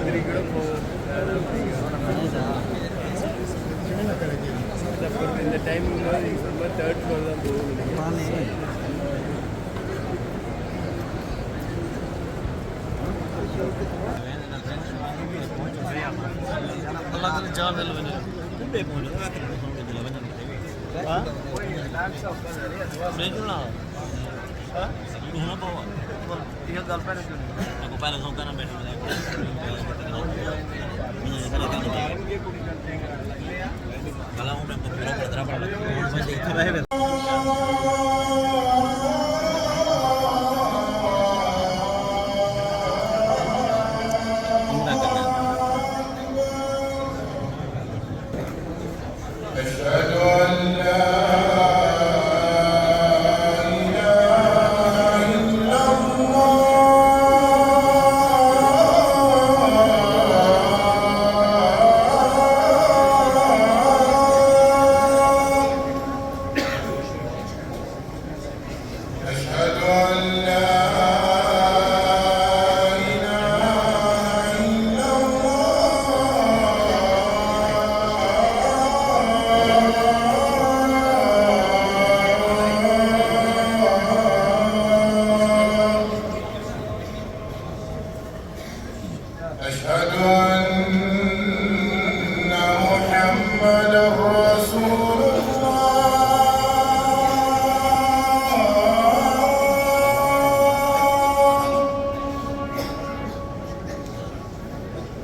3 கூட போகும். இந்த டைமிங் நீங்கள் சொன்ன 3rd floor தான் போகும். Allah jawab dulu benar. Lebih pun juga kita perlu dulu benar. Hah? Betul lah. Hah? Ini apa? Dia girlfriend itu. Aku pernah songkan nama itu. Kalau udah berpura berterap masih itu. أشهد أن محمدا رسول الله.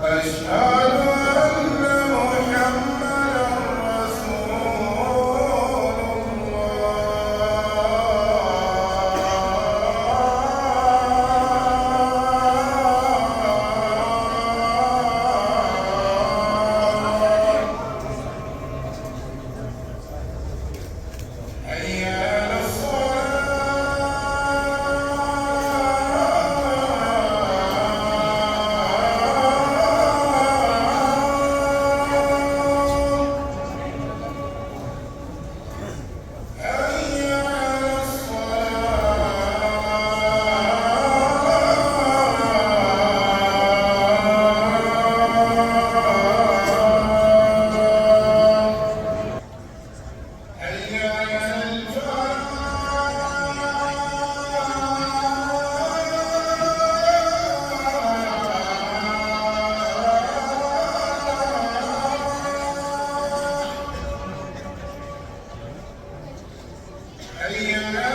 أشهد أن محمدا رسول أيها